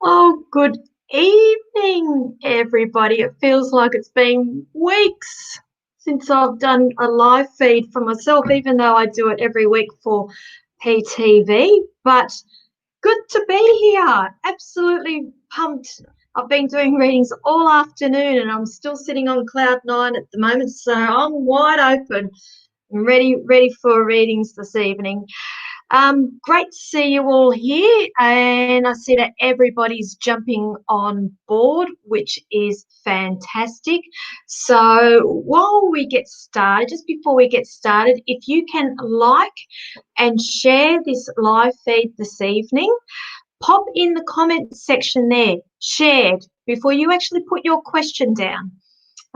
Oh, good evening, everybody. It feels like it's been weeks since I've done a live feed for myself, even though I do it every week for PTV. But good to be here. Absolutely pumped. I've been doing readings all afternoon and I'm still sitting on cloud nine at the moment, so I'm wide open and ready for readings this evening. Great to see you all here, and I see that everybody's jumping on board, which is fantastic. So while we get started, just before we get started, if you can like and share this live feed this evening, pop in the comment section there, shared, before you actually put your question down.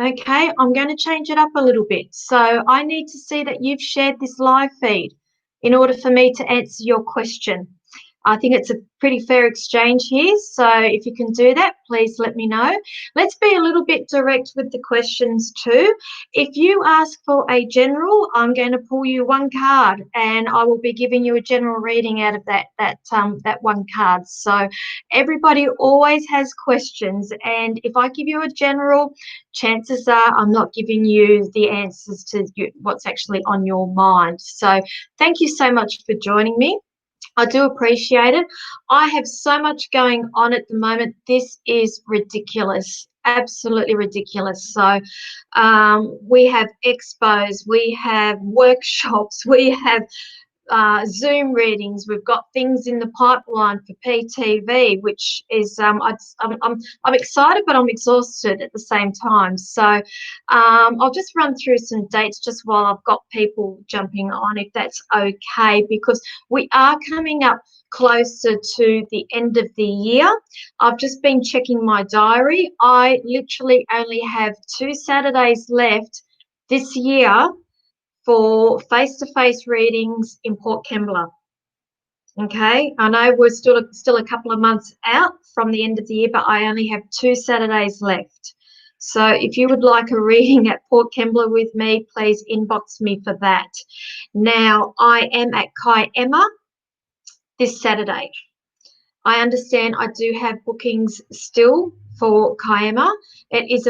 Okay, I'm going to change it up a little bit. So I need to see that you've shared this live feed in order for me to answer your question. I think it's a pretty fair exchange here. So if you can do that, please let me know. Let's be a little bit direct with the questions too. If you ask for a general, I'm going to pull you one card and I will be giving you a general reading out of that one card. So everybody always has questions, and if I give you a general, chances are I'm not giving you the answers to what's actually on your mind. So thank you so much for joining me. I do appreciate it. I have so much going on at the moment. This is ridiculous, absolutely ridiculous. So we have expos, we have workshops, we have Zoom readings. We've got things in the pipeline for PTV, which is I'm excited, but I'm exhausted at the same time. So I'll just run through some dates just while I've got people jumping on, if that's okay, because we are coming up closer to the end of the year. I've just been checking my diary. I literally only have 2 Saturdays left this year for face-to-face readings in Port Kembla. Okay, I know we're still a couple of months out from the end of the year, but I only have 2 Saturdays left. So if you would like a reading at Port Kembla with me, please inbox me for that. Now, I am at Kai Emma this Saturday. I understand I do have bookings still for Kiama. It is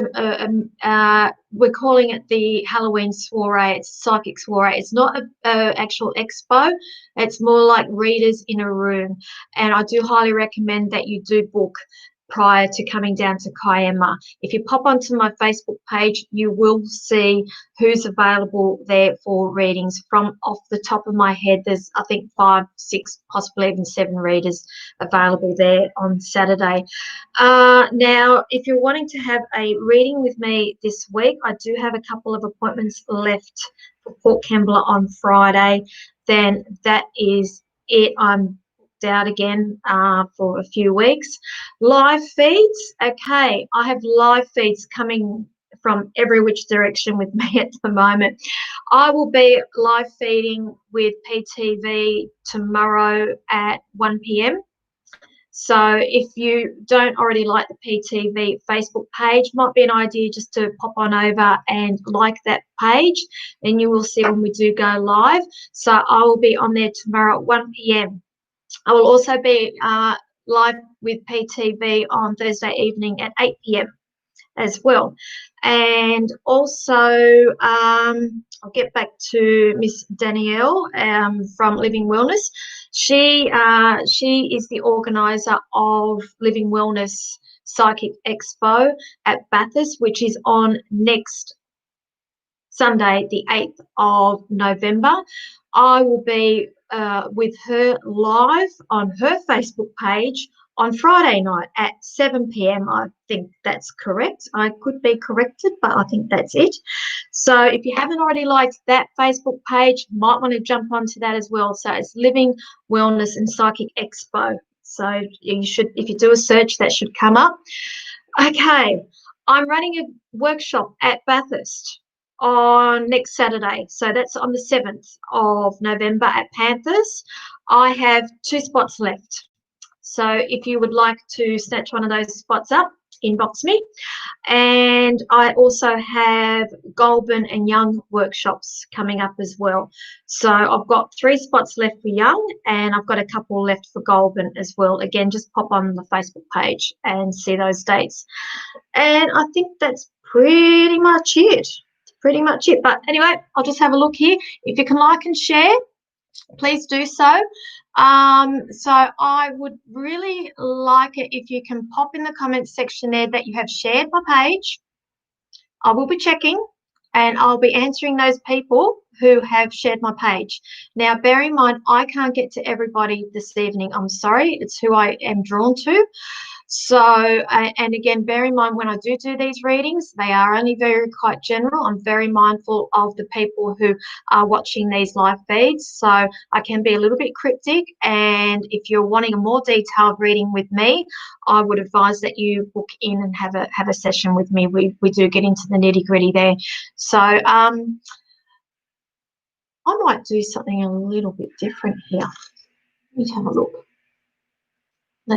we're calling it the Halloween soiree. It's a psychic soiree. It's not a actual expo. It's more like readers in a room. And I do highly recommend that you do book prior to coming down to Kiama. If you pop onto my Facebook page, you will see who's available there for readings. From off the top of my head, there's I think 5, 6, possibly even 7 readers available there on Saturday. Now, if you're wanting to have a reading with me this week, I do have a couple of appointments left for Port Kembla on Friday. Then that is it. I'm out again for a few weeks. Live feeds. Okay, I have live feeds coming from every which direction with me at the moment. I will be live feeding with PTV tomorrow at 1 p.m. So if you don't already like the PTV Facebook page, might be an idea just to pop on over and like that page, and you will see when we do go live. So I will be on there tomorrow at 1 p.m. I will also be live with PTV on Thursday evening at 8 p.m. as well. And also, I'll get back to Miss Danielle from Living Wellness. She is the organizer of Living Wellness Psychic Expo at Bathurst, which is on next Sunday, the 8th of November. I will be with her live on her Facebook page on Friday night at 7 p.m. I think that's correct. I could be corrected, but I think that's it. So if you haven't already liked that Facebook page, you might want to jump onto that as well. So it's Living Wellness and Psychic Expo. So you should, if you do a search, that should come up. Okay, I'm running a workshop at Bathurst on next Saturday. So that's on the 7th of November at Panthers. I have 2 spots left. So if you would like to snatch one of those spots up, inbox me. And I also have Goulburn and Young workshops coming up as well. So I've got 3 spots left for Young, and I've got a couple left for Goulburn as well. Again, just pop on the Facebook page and see those dates. And I think that's pretty much it. But anyway, I'll just have a look here. If you can like and share, please do so. So I would really like it if you can pop in the comments section there that you have shared my page. I will be checking, and I'll be answering those people who have shared my page. Now, bear in mind, I can't get to everybody this evening. I'm sorry. It's who I am drawn to. So, and again, bear in mind when I do these readings, they are only quite general. I'm very mindful of the people who are watching these live feeds. So I can be a little bit cryptic. And if you're wanting a more detailed reading with me, I would advise that you book in and have a session with me. We do get into the nitty gritty there. So I might do something a little bit different here. Let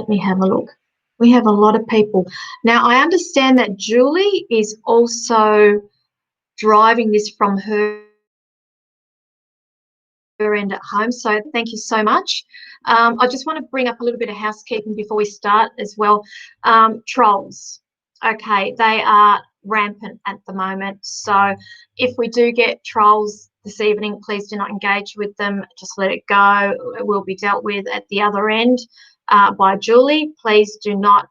me have a look. We have a lot of people. Now, I understand that Julie is also driving this from her end at home. So thank you so much. I just want to bring up a little bit of housekeeping before we start as well. Trolls. Okay, they are rampant at the moment. So if we do get trolls this evening, please do not engage with them. Just let it go. It will be dealt with at the other end by Julie. Please do not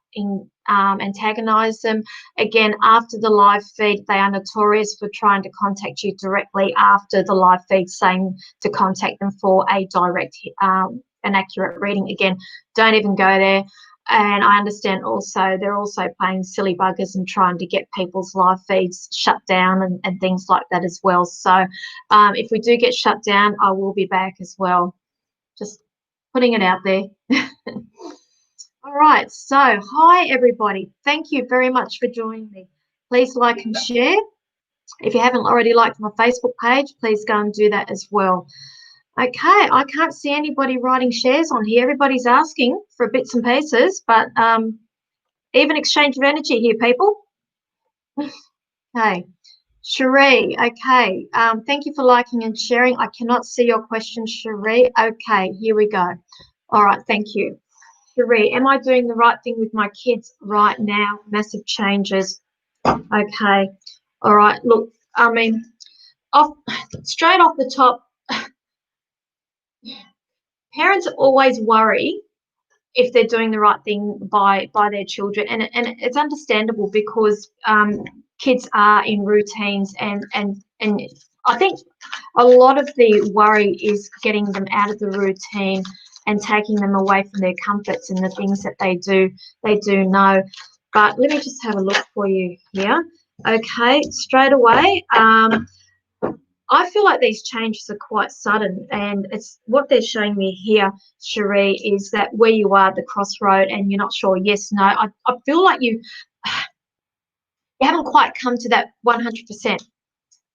antagonize them. Again, after the live feed, they are notorious for trying to contact you directly after the live feed, saying to contact them for a direct, an accurate reading. Again, don't even go there. And I understand also they're also playing silly buggers and trying to get people's live feeds shut down and things like that as well. So if we do get shut down, I will be back as well. Just putting it out there. All right, so hi everybody. Thank you very much for joining me. Please like and share. If you haven't already liked my Facebook page, please go and do that as well. Okay, I can't see anybody writing shares on here. Everybody's asking for bits and pieces, but even exchange of energy here, people. Okay, Cherie, okay. Thank you for liking and sharing. I cannot see your question, Cherie. Okay, here we go. All right, thank you. Cherie, am I doing the right thing with my kids right now? Massive changes. Okay. All right. Look, I mean, straight off the top, parents always worry if they're doing the right thing by their children, and it's understandable because kids are in routines, and I think a lot of the worry is getting them out of the routine and taking them away from their comforts and the things that they do know. But let me just have a look for you here. Okay, straight away. I feel like these changes are quite sudden, and it's what they're showing me here, Cherie, is that where you are at the crossroad and you're not sure yes, no. I feel like you haven't quite come to that 100%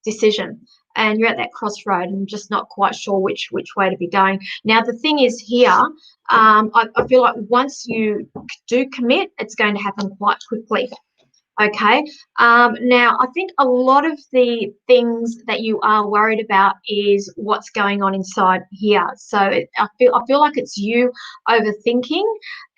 decision, and you're at that crossroad and just not quite sure which way to be going. Now, the thing is here, I feel like once you do commit, it's going to happen quite quickly. Okay. Now, I think a lot of the things that you are worried about is what's going on inside here. So I feel like it's you overthinking,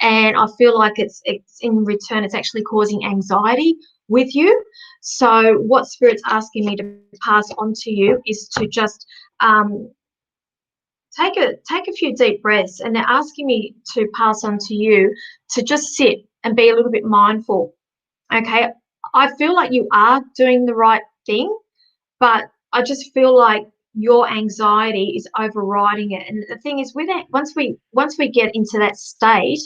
and I feel like it's in return, it's actually causing anxiety with you. So what Spirit's asking me to pass on to you is to just take a few deep breaths, and they're asking me to pass on to you to just sit and be a little bit mindful. Okay, I feel like you are doing the right thing, but I just feel like your anxiety is overriding it. And the thing is, with it, once we get into that state,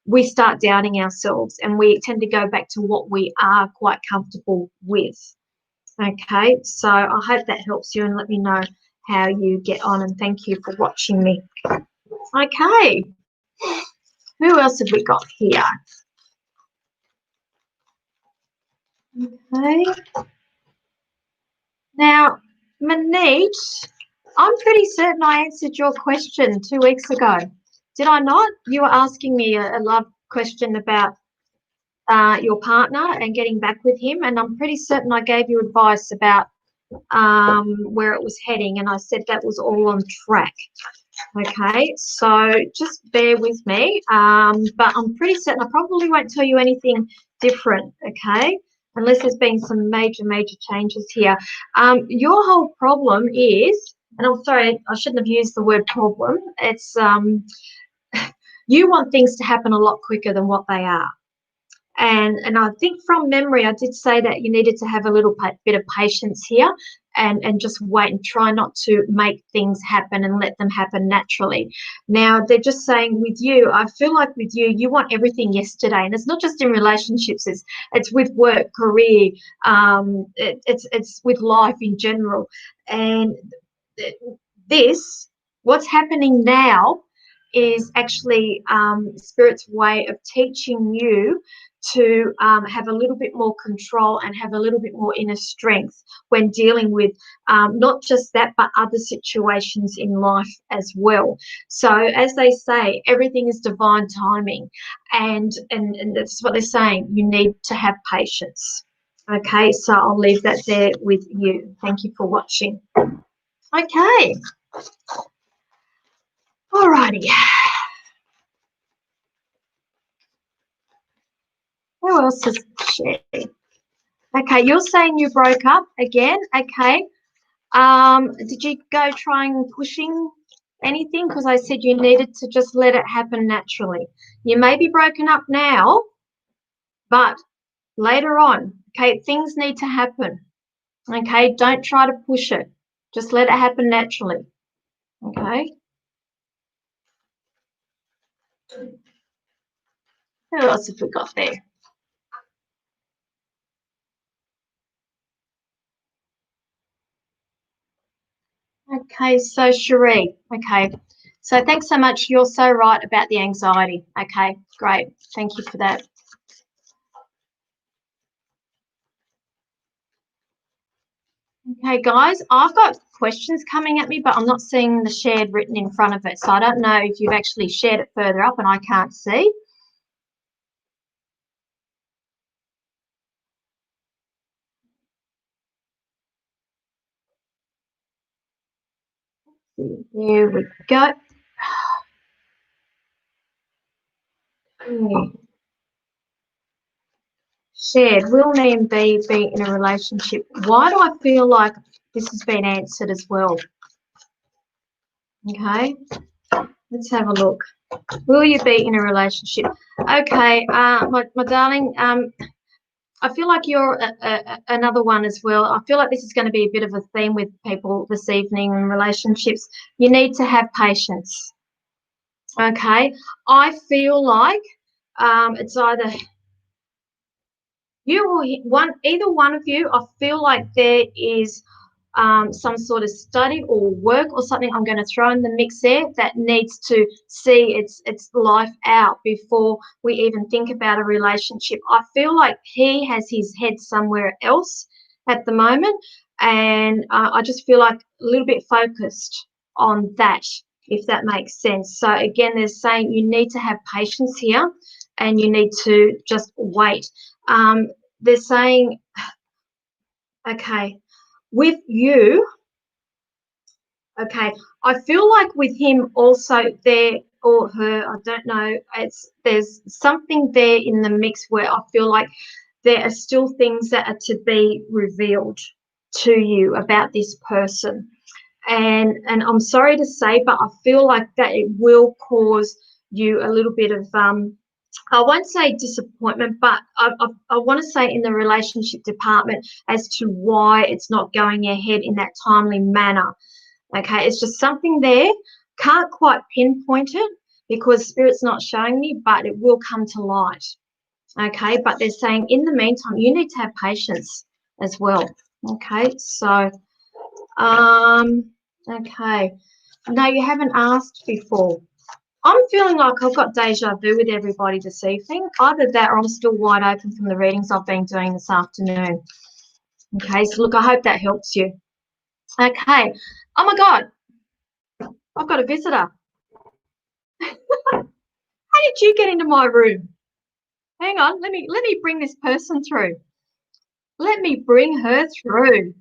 we start doubting ourselves, and we tend to go back to what we are quite comfortable with. Okay, so I hope that helps you, and let me know how you get on, and thank you for watching me. Okay, who else have we got here? Okay. Now, Manit, I'm pretty certain I answered your question 2 weeks ago. Did I not? You were asking me a love question about your partner and getting back with him, and I'm pretty certain I gave you advice about where it was heading, and I said that was all on track. Okay, so just bear with me, but I'm pretty certain I probably won't tell you anything different, okay, unless there's been some major changes here. Your whole problem is, and I'm sorry, I shouldn't have used the word problem, it's you want things to happen a lot quicker than what they are. And I think from memory, I did say that you needed to have a little bit of patience here and just wait and try not to make things happen and let them happen naturally. Now, they're just saying with you, I feel like with you, you want everything yesterday. And it's not just in relationships, it's with work, career, it's with life in general. And this, what's happening now, is actually Spirit's way of teaching you to have a little bit more control and have a little bit more inner strength when dealing with not just that, but other situations in life as well. So as they say, everything is divine timing, and that's what they're saying. You need to have patience. Okay, so I'll leave that there with you. Thank you for watching. Okay. Alrighty. Who else is sharing? Okay, you're saying you broke up again. Okay. Did you go trying pushing anything? Because I said you needed to just let it happen naturally. You may be broken up now, but later on, okay, things need to happen. Okay, don't try to push it. Just let it happen naturally. Okay. Who else have we got there? Okay, so Cherie. Okay. So thanks so much. You're so right about the anxiety. Okay, great. Thank you for that. Okay, guys, I've got questions coming at me, but I'm not seeing the shared written in front of it. So I don't know if you've actually shared it further up and I can't see. Here we go. Shared. Will me and B be in a relationship? Why do I feel like this has been answered as well? Okay, let's have a look. Will you be in a relationship? Okay, my darling, I feel like you're another one as well. I feel like this is going to be a bit of a theme with people this evening in relationships. You need to have patience. Okay, I feel like it's either you or either one of you. I feel like there is some sort of study or work or something I'm going to throw in the mix there that needs to see its life out before we even think about a relationship. I feel like he has his head somewhere else at the moment, and I just feel like a little bit focused on that, if that makes sense. So again, they're saying you need to have patience here and you need to just wait. They're saying, okay, with you, okay, I feel like with him also there, or her, I don't know, there's something there in the mix where I feel like there are still things that are to be revealed to you about this person. And I'm sorry to say, but I feel like that it will cause you a little bit of I won't say disappointment, but I want to say in the relationship department as to why it's not going ahead in that timely manner. Okay, it's just something there. Can't quite pinpoint it because Spirit's not showing me, but it will come to light. Okay, but they're saying in the meantime, you need to have patience as well. Okay, so, okay. No, you haven't asked before. I'm feeling like I've got deja vu with everybody this evening. Either that or I'm still wide open from the readings I've been doing this afternoon. Okay, so look, I hope that helps you. Okay. Oh my God, I've got a visitor. How did you get into my room? Hang on, let me bring this person through. Let me bring her through.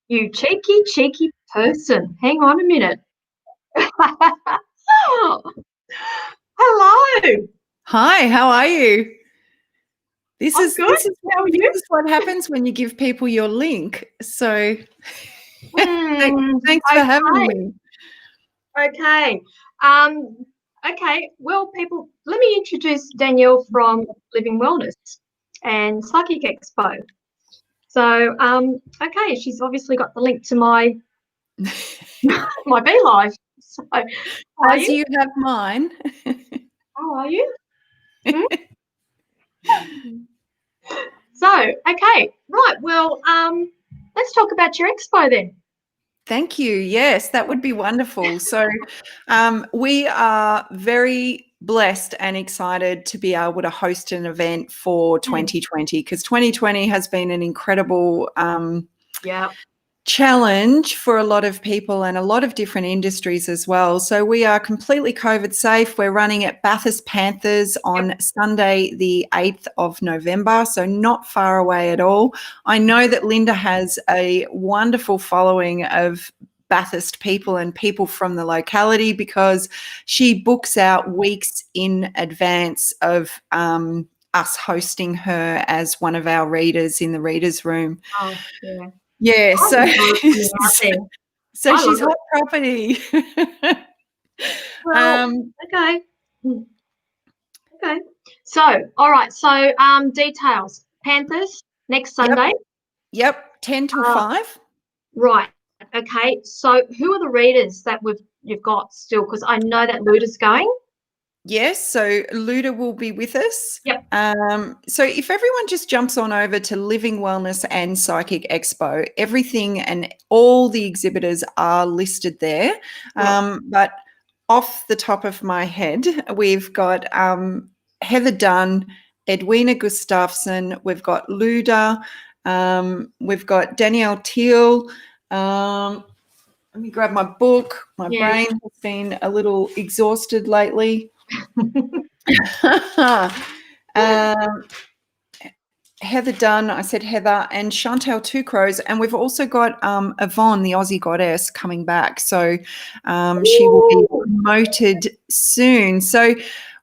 You cheeky person. Hang on a minute. Hello. Hi, how are you? This I'm is good. this is How are this you? is what happens when you give people your link. So thanks for having Okay. me. Okay. Um, okay. Well, people, let me introduce Danielle from Living Wellness and Psychic Expo. So, okay, she's obviously got the link to my my Beehive. So, how are As you? you have mine. How are you? Hmm? So, okay, right. Well, let's talk about your expo then. Thank you. Yes, that would be wonderful. So, we are very blessed and excited to be able to host an event for 2020 because 2020 has been an incredible Yeah. challenge for a lot of people and a lot of different industries as well. So we are completely COVID safe. We're running at Bathurst Panthers on Sunday, the 8th of November, so not far away at all. I know that Linda has a wonderful following of Bathurst people and people from the locality because she books out weeks in advance of us hosting her as one of our readers in the readers room. Oh, yeah. Yeah, I so enjoy coming out there. so I love she's it. hot property. Well, um, okay. Okay. So, all right. So, details. Panthers next yep, Sunday. yep, 10 till Uh, 5. right. Okay. So, who are the readers that you've got still? Because I know that Luda's going. Yes, so Luda will be with us. Yep. So if everyone just jumps on over to Living Wellness and Psychic Expo, everything and all the exhibitors are listed there. Yep. But off the top of my head, we've got Heather Dunn, Edwina Gustafsson, we've got Luda, we've got Danielle Teal. Let me grab my book. My Yeah. brain has been a little exhausted lately. um, Heather Dunn, I said Heather, and Chantel Two Crows. And we've also got Yvonne, the Aussie goddess, coming back. So she will be promoted soon. So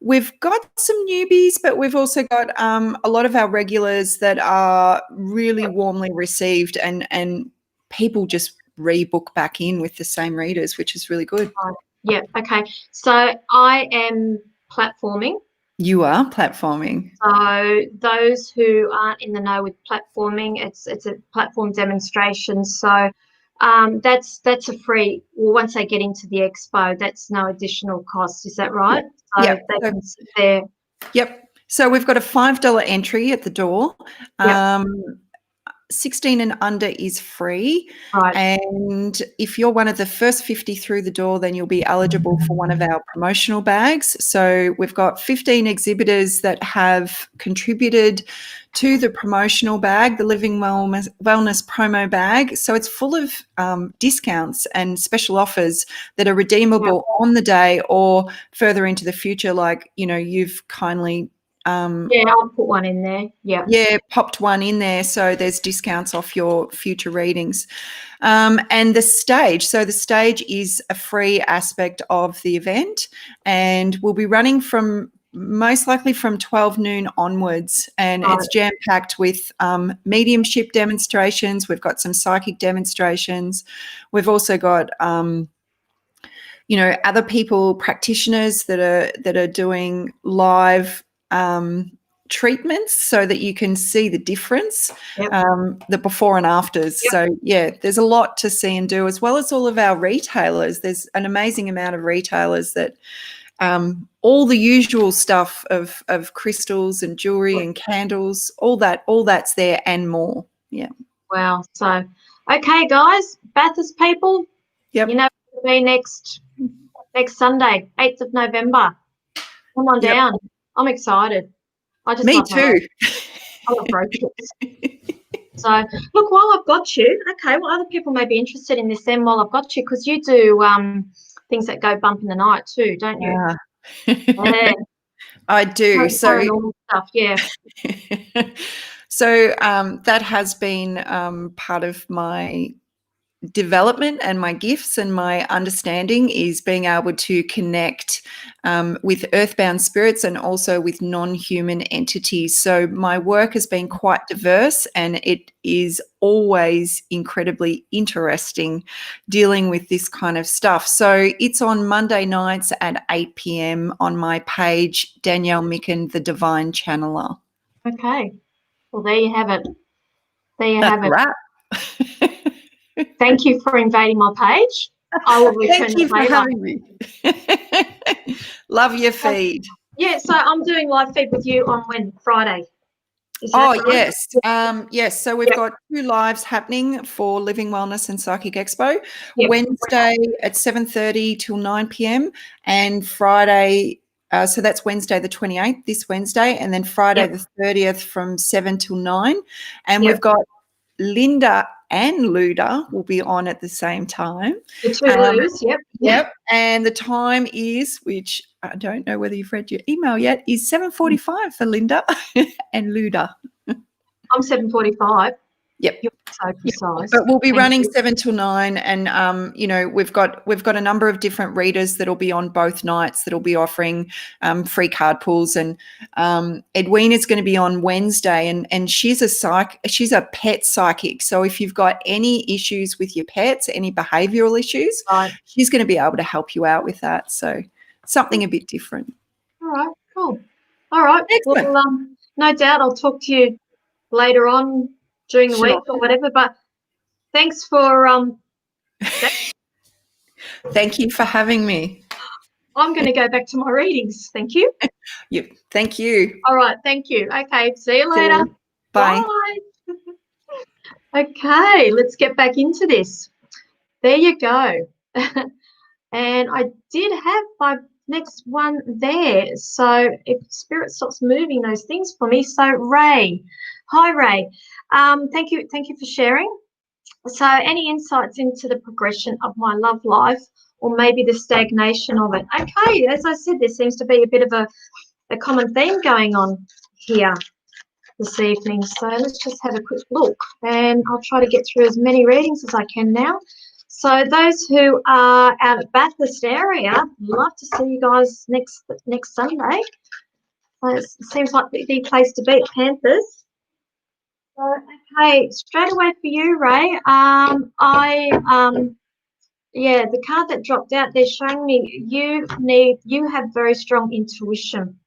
we've got some newbies, but we've also got a lot of our regulars that are really warmly received and people just rebook back in with the same readers, which is really good. Right. Yeah. Okay. So, I am platforming. You are platforming. So those who aren't in the know with platforming, it's a platform demonstration. So that's a free. Well, once they get into the expo, that's no additional cost. Is that right? So Yep. they can sit there. Yep. So we've got a $5 entry at the door. Yep. 16 and under is free. Right. And if you're one of the first 50 through the door, then you'll be eligible for one of our promotional bags. So we've got 15 exhibitors that have contributed to the promotional bag, the Living Wellness promo bag. So it's full of discounts and special offers that are redeemable on the day or further into the future, like, you've kindly yeah, I'll put one in there. yeah, popped one in there. So there's discounts off your future readings. And the stage. So the stage is a free aspect of the event and we'll be running from most likely from 12 noon onwards. And it's jam packed with mediumship demonstrations. We've got some psychic demonstrations. We've also got, other people, practitioners that are doing live treatments so that you can see the difference, the before and afters. So yeah, there's a lot to see and do, as well as all of our retailers. There's an amazing amount of retailers that all the usual stuff of crystals and jewelry and candles, all that's there and more. Yeah. Wow. So, okay, guys, Bathurst people, Yep. you know, it'll be next Sunday, 8th of November. Come on Yep. down. I'm excited. I just Me love too. I love road trips. So, look, while I've got you, okay, well, other people may be interested in this then while I've got you, because you do things that go bump in the night too, don't you? Yeah, I do. So paranormal stuff. Yeah. so that has been part of my development and my gifts and my understanding is being able to connect with earthbound spirits and also with non-human entities. So my work has been quite diverse, and it is always incredibly interesting dealing with this kind of stuff. So it's on Monday nights at 8 p.m. on my page, Danielle Micken, the Divine Channeler. Okay. Well, there you have it. There you That's have a it. wrap. Thank you for invading my page. I will return Thank you the for favour. having me. Love your feed. Yeah, so I'm doing live feed with you on when? Friday. Is that Oh, right? yes. Yes. So we've got 2 lives happening for Living Wellness and Psychic Expo. Yep. Wednesday at 7:30 till 9 p.m. and Friday, so that's Wednesday the 28th, this Wednesday, and then Friday Yep. the 30th from 7 till 9. And Yep. we've got Linda and Luda will be on at the same time. The two Loos, yep. Yep. And the time is, which I don't know whether you've read your email yet, is 7:45 for Linda and Luda. I'm 7:45. Yep. You're so precise. But we'll be Thank running you. 7 till 9, and we've got a number of different readers that'll be on both nights that'll be offering free card pulls, and Edwina is going to be on Wednesday, and she's a pet psychic. So if you've got any issues with your pets, any behavioural issues, Right. she's going to be able to help you out with that. So something a bit different. All right, cool. All right. Excellent. Well, no doubt I'll talk to you later on during the Sure. week or whatever. But thanks for Thank you for having me. I'm going to go back to my readings. Thank you. Yep. Thank you. All right. Thank you. Okay. See you later. Bye. Bye. Okay. Let's get back into this. There you go. And I did have my next one there. So if spirit stops moving those things for me. So Ray. Hi, Ray. Thank you for sharing. So any insights into the progression of my love life or maybe the stagnation of it? Okay, as I said, there seems to be a bit of a common theme going on here this evening. So let's just have a quick look, and I'll try to get through as many readings as I can now. So those who are out at Bathurst area, love to see you guys next Sunday. It seems like the place to be at Panthers. So, okay, straight away for you, Ray. Yeah, the card that dropped out, they're showing me you have very strong intuition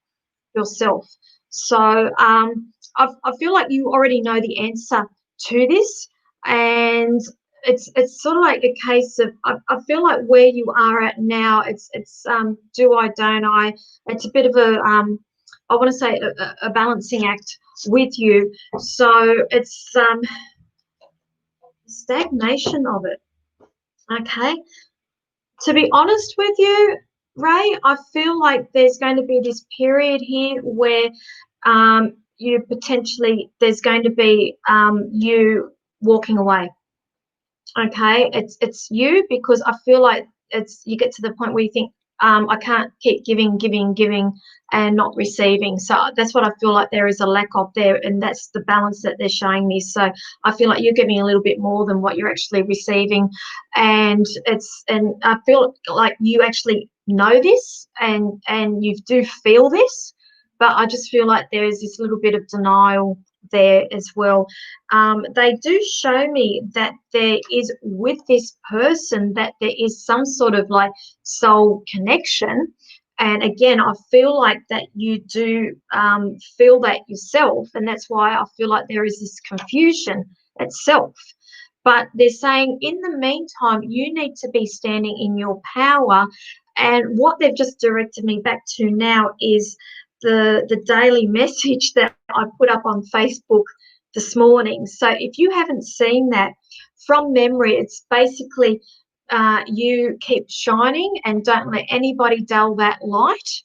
yourself. So I feel like you already know the answer to this, and it's sort of like a case of I feel like where you are at now, it's do I, don't I? It's a bit of a I want to say a balancing act with you. So it's stagnation of it. Okay. To be honest with you, Ray, I feel like there's going to be this period here where you potentially there's going to be you walking away. Okay, it's you, because I feel like you get to the point where you think I can't keep giving and not receiving. So that's what I feel like there is a lack of there, and that's the balance that they're showing me. So I feel like you're giving a little bit more than what you're actually receiving, and I feel like you actually know this and you do feel this, but I just feel like there is this little bit of denial there as well. They do show me that there is, with this person, that there is some sort of like soul connection. And again, I feel like that you do feel that yourself, and that's why I feel like there is this confusion itself. But they're saying in the meantime, you need to be standing in your power. And what they've just directed me back to now is the daily message that I put up on Facebook this morning. So if you haven't seen that, from memory, it's basically you keep shining and don't let anybody dull that light.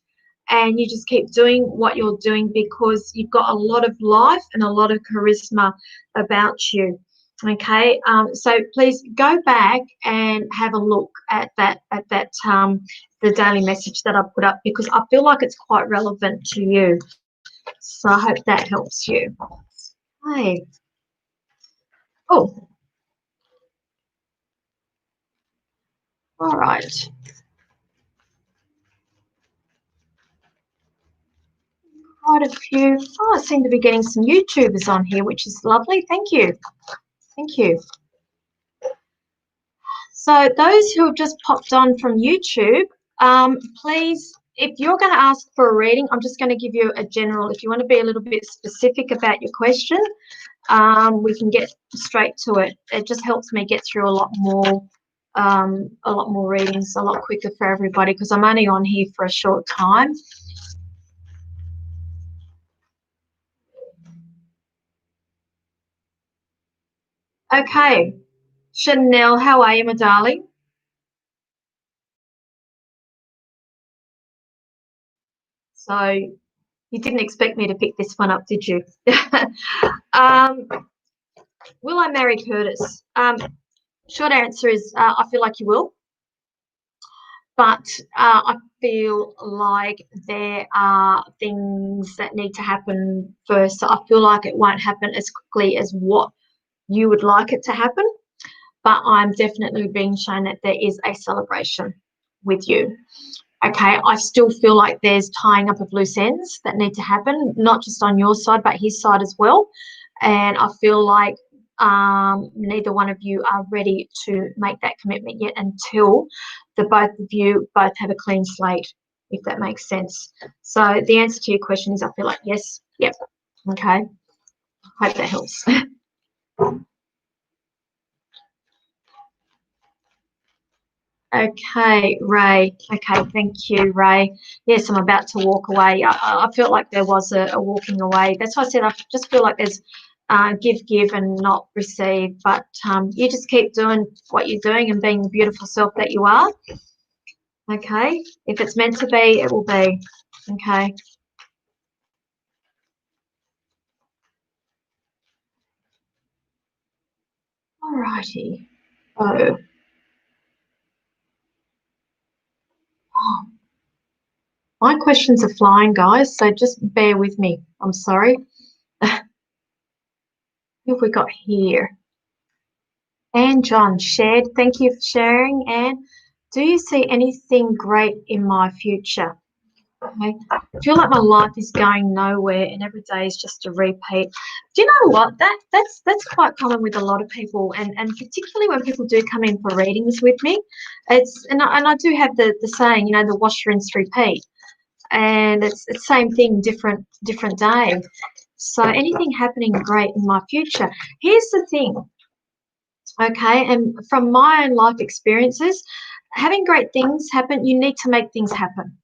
And you just keep doing what you're doing because you've got a lot of life and a lot of charisma about you. Okay, so please go back and have a look at that the daily message that I put up, because I feel like it's quite relevant to you. So I hope that helps you. Hey. Oh, all right. Quite a few. Oh, I seem to be getting some YouTubers on here, which is lovely. Thank you. Thank you. So those who have just popped on from YouTube, please, if you're going to ask for a reading, I'm just going to give you a general. If you want to be a little bit specific about your question, we can get straight to it. It just helps me get through a lot more readings a lot quicker for everybody, because I'm only on here for a short time. Okay, Chanel, how are you, my darling? So you didn't expect me to pick this one up, did you? um, will I marry Curtis? Short answer is I feel like you will, but I feel like there are things that need to happen first. So I feel like it won't happen as quickly as what you would like it to happen, but I'm definitely being shown that there is a celebration with you. Okay, I still feel like there's tying up of loose ends that need to happen, not just on your side, but his side as well. And I feel like neither one of you are ready to make that commitment yet, until the both of you both have a clean slate, if that makes sense. So the answer to your question is I feel like yes, yep, okay. Hope that helps. Okay, Ray. Okay, thank you, Ray. Yes, I'm about to walk away. I felt like there was a walking away. That's why I said I just feel like there's give and not receive. But you just keep doing what you're doing and being the beautiful self that you are. Okay, if it's meant to be, it will be. Okay. All righty. Oh. Oh, my questions are flying, guys, so just bear with me. I'm sorry. Who have we got here? And John shared. Thank you for sharing. And do you see anything great in my future? Okay. I feel like my life is going nowhere and every day is just a repeat. Do you know what? That's quite common with a lot of people, and particularly when people do come in for readings with me. It's and I do have the saying, the wash, rinse, repeat. And it's the same thing, different day. So anything happening great in my future. Here's the thing. Okay, and from my own life experiences, having great things happen, you need to make things happen.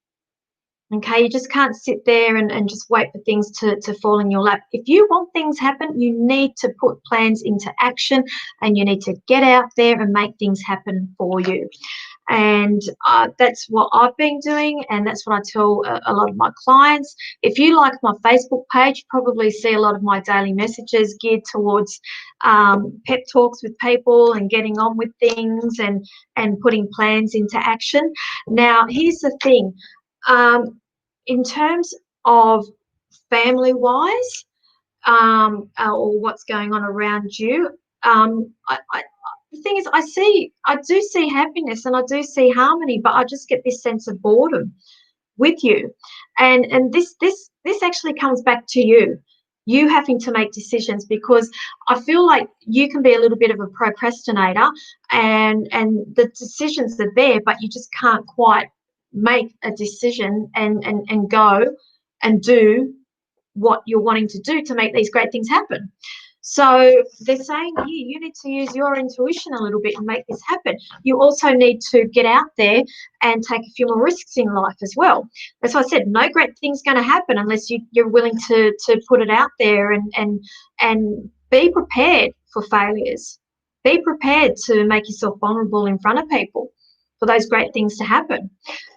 Okay, you just can't sit there and just wait for things to fall in your lap. If you want things happen, you need to put plans into action, and you need to get out there and make things happen for you. And that's what I've been doing, and that's what I tell a lot of my clients. If you like my Facebook page, you probably see a lot of my daily messages geared towards pep talks with people and getting on with things and putting plans into action. Now, here's the thing. In terms of family-wise, or what's going on around you, the thing is, I do see happiness and I do see harmony, but I just get this sense of boredom with you, and this actually comes back to you having to make decisions, because I feel like you can be a little bit of a procrastinator, and the decisions are there, but you just can't quite make a decision and go and do what you're wanting to do to make these great things happen. So they're saying here, you need to use your intuition a little bit and make this happen. You also need to get out there and take a few more risks in life as well. That's why I said no great thing's going to happen unless you're willing to put it out there and be prepared for failures. Be prepared to make yourself vulnerable in front of people. for those great things to happen.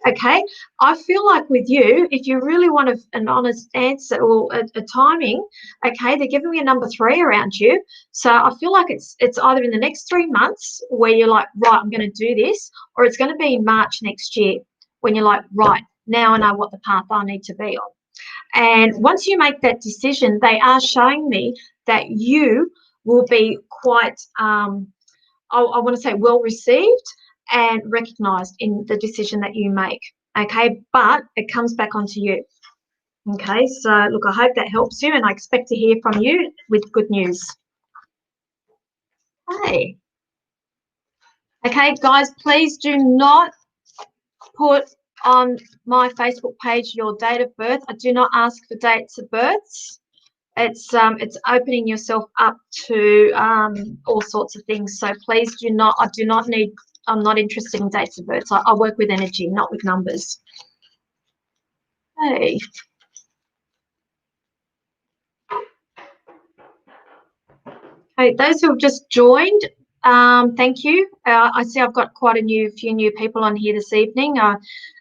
Okay, I feel like with you, if you really want an honest answer or a timing, okay, they're giving me a number 3 around you. So I feel like it's either in the next 3 months where you're like, right, I'm going to do this, or it's going to be in March next year when you're like, right, now I know what the path I need to be on. And once you make that decision, they are showing me that you will be quite, I want to say, well received and recognised in the decision that you make. Okay, but it comes back onto you. Okay, so look, I hope that helps you, and I expect to hear from you with good news. Hey. Okay, guys, please do not put on my Facebook page your date of birth. I do not ask for dates of births. It's opening yourself up to all sorts of things. So please do not. I'm not interested in dates of birth. I work with energy, not with numbers. Hey. Hey, those who have just joined, thank you. I see I've got quite a few new people on here this evening.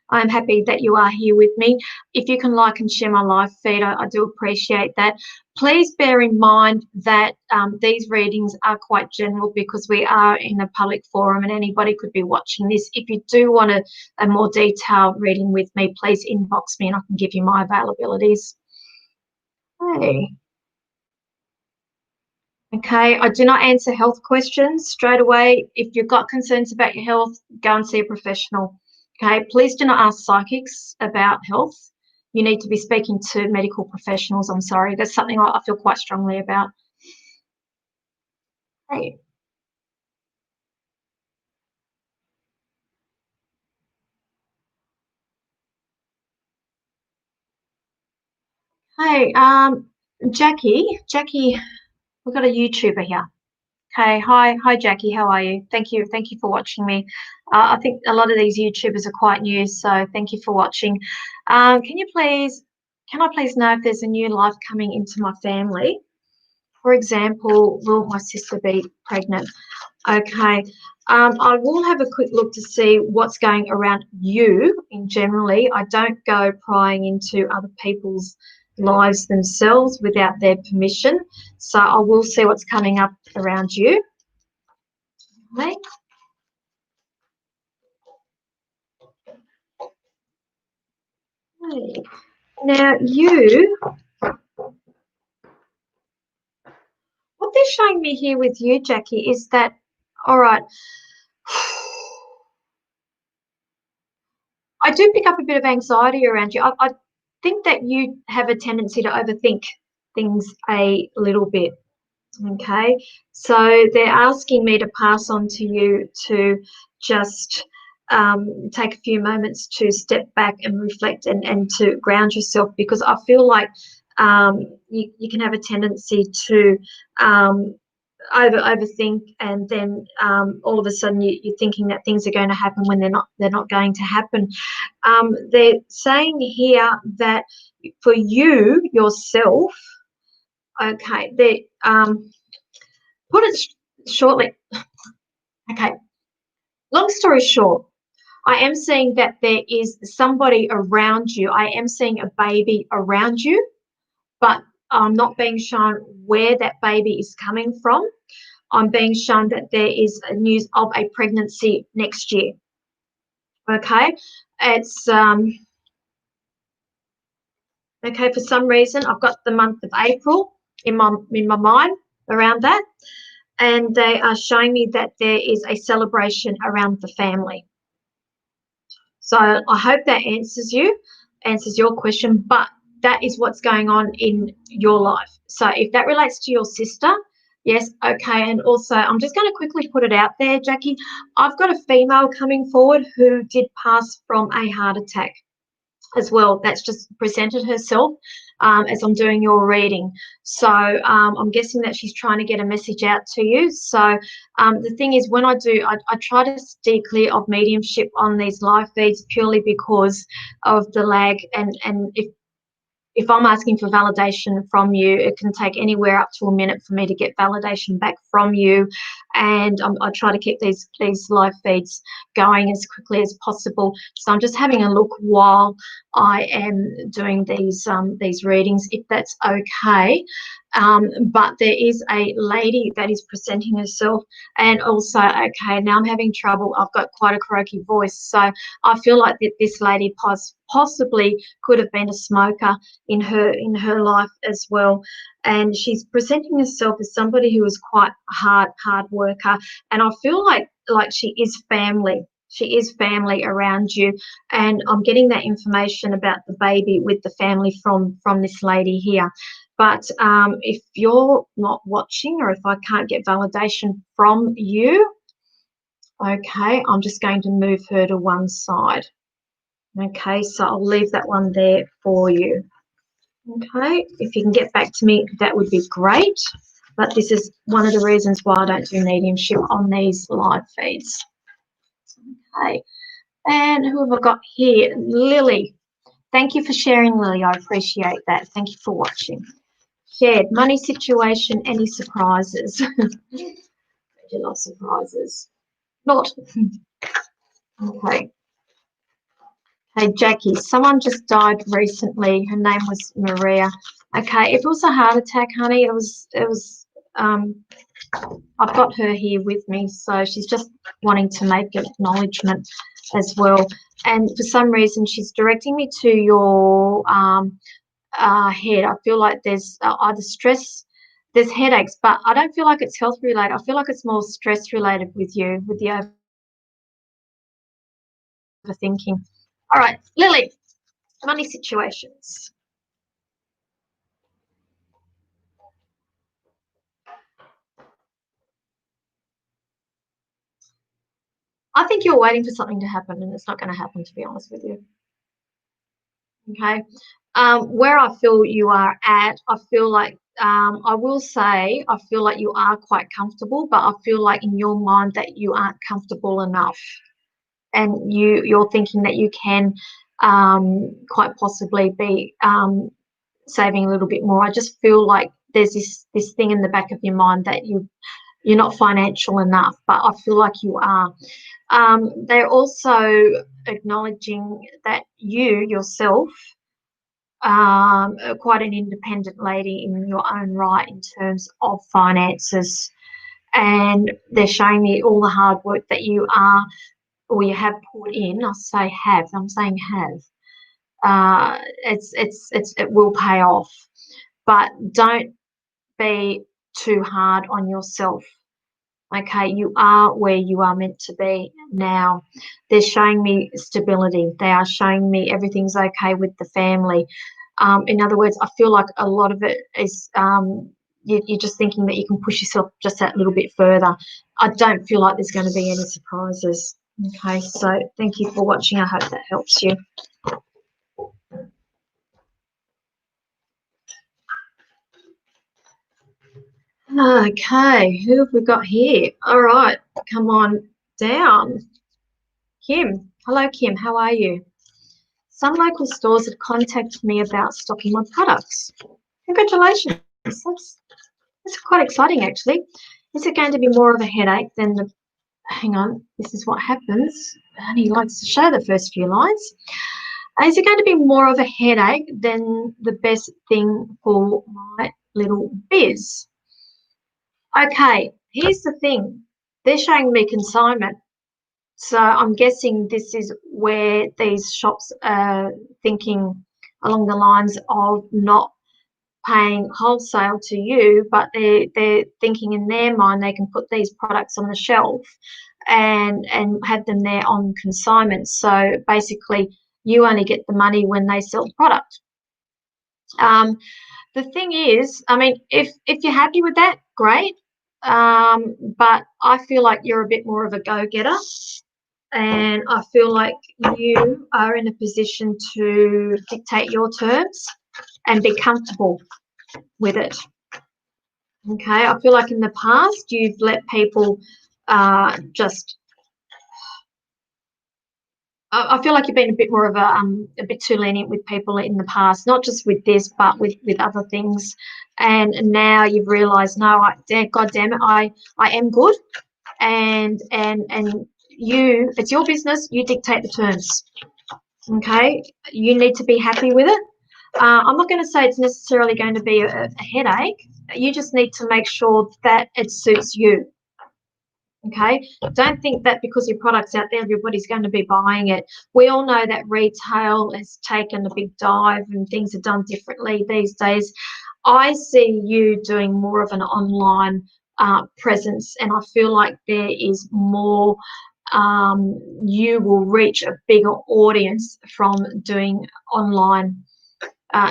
I'm happy that you are here with me. If you can like and share my live feed, I do appreciate that. Please bear in mind that these readings are quite general because we are in a public forum and anybody could be watching this. If you do want a more detailed reading with me, please inbox me and I can give you my availabilities. Hey. Okay, I do not answer health questions straight away. If you've got concerns about your health, go and see a professional. Okay, please do not ask psychics about health. You need to be speaking to medical professionals. I'm sorry, that's something I feel quite strongly about. Hey. Hey, Jackie, we've got a YouTuber here. Okay, hi Jackie, how are you? Thank you for watching me. I think a lot of these YouTubers are quite new, so thank you for watching. Can I please know if there's a new life coming into my family? For example, will my sister be pregnant? Okay, I will have a quick look to see what's going around you in generally. I don't go prying into other people's lives themselves without their permission. So I will see what's coming up around you. Okay. Okay. Now what they're showing me here with you, Jackie, is that, all right, I do pick up a bit of anxiety around you. I think that you have a tendency to overthink things a little bit. Okay, so they're asking me to pass on to you to just take a few moments to step back and reflect and to ground yourself, because I feel like you can have a tendency to overthink, and then all of a sudden you're thinking that things are going to happen when they're not going to happen. They're saying here that for you yourself, okay, they put it shortly. Okay, long story short, I am seeing that there is somebody around you. I am seeing a baby around you, but I'm not being shown where that baby is coming from. I'm being shown that there is news of a pregnancy next year. Okay, it's okay. For some reason, I've got the month of April in my mind around that, and they are showing me that there is a celebration around the family. So I hope that answers your question, but that is what's going on in your life. So if that relates to your sister, yes, okay. And also, I'm just going to quickly put it out there, Jackie. I've got a female coming forward who did pass from a heart attack as well. That's just presented herself as I'm doing your reading. So I'm guessing that she's trying to get a message out to you. So the thing is, when I do, I try to stay clear of mediumship on these live feeds purely because of the lag, and if if I'm asking for validation from you, it can take anywhere up to a minute for me to get validation back from you. And I try to keep these live feeds going as quickly as possible. So I'm just having a look while I am doing these readings, if that's okay. But there is a lady that is presenting herself, and also, okay, now I'm having trouble. I've got quite a croaky voice, so I feel like that this lady possibly could have been a smoker in her life as well. And she's presenting herself as somebody who is quite a hard worker, and I feel like she is family. She is family around you, and I'm getting that information about the baby with the family from this lady here. But if you're not watching, or if I can't get validation from you, okay, I'm just going to move her to one side. Okay, so I'll leave that one there for you. Okay, if you can get back to me, that would be great. But this is one of the reasons why I don't do mediumship on these live feeds. Okay, and who have I got here? Lily. Thank you for sharing, Lily. I appreciate that. Thank you for watching. Shared money situation, any surprises? I love surprises. Not. Okay. Hey, Jackie, someone just died recently. Her name was Maria. Okay, it was a heart attack, honey. It was, I've got her here with me, so she's just wanting to make an acknowledgement as well. And for some reason, she's directing me to your head. I feel like there's either stress, there's headaches, but I don't feel like it's health related. I feel like it's more stress related with you, with the overthinking. All right, Lily, money situations. I think you're waiting for something to happen, and it's not going to happen, to be honest with you. Okay. Where I feel you are at, I feel like, I will say, I feel like you are quite comfortable, but I feel like in your mind that you aren't comfortable enough. And you're thinking that you can quite possibly be saving a little bit more. I just feel like there's this thing in the back of your mind that you're not financial enough, but I feel like you are. They're also acknowledging that you yourself are quite an independent lady in your own right in terms of finances, and they're showing me all the hard work that you are, or you have put in. I'll say have. I'm saying have. It will pay off, but don't be too hard on yourself. Okay, you are where you are meant to be now. They're showing me stability. They are showing me everything's okay with the family. In other words, I feel like a lot of it is you're just thinking that you can push yourself just that little bit further. I don't feel like there's going to be any surprises. Okay, so thank you for watching. I hope that helps you. Okay, who have we got here? All right, come on down. Kim. Hello, Kim. How are you? Some local stores have contacted me about stocking my products. Congratulations. That's quite exciting, actually. Is it going to be more of a headache than the... Hang on, this is what happens. And he likes to show the first few lines. Is it going to be more of a headache than the best thing for my little biz? Okay, here's the thing. They're showing me consignment. So I'm guessing this is where these shops are thinking along the lines of not paying wholesale to you, but they're thinking in their mind they can put these products on the shelf and have them there on consignment. So basically, you only get the money when they sell the product. The thing is, I mean, if you're happy with that, great. But I feel like you're a bit more of a go-getter, and I feel like you are in a position to dictate your terms and be comfortable with it. Okay, I feel like in the past you've let people just I feel like you've been a bit more of a bit too lenient with people in the past, not just with this, but with other things. And now you've realised, no, God damn it, I am good, and you, it's your business. You dictate the terms. Okay, you need to be happy with it. I'm not going to say it's necessarily going to be a headache. You just need to make sure that it suits you. Okay, don't think that because your product's out there, everybody's going to be buying it. We all know that retail has taken a big dive and things are done differently these days. I see you doing more of an online presence, and I feel like there is more. You will reach a bigger audience from doing online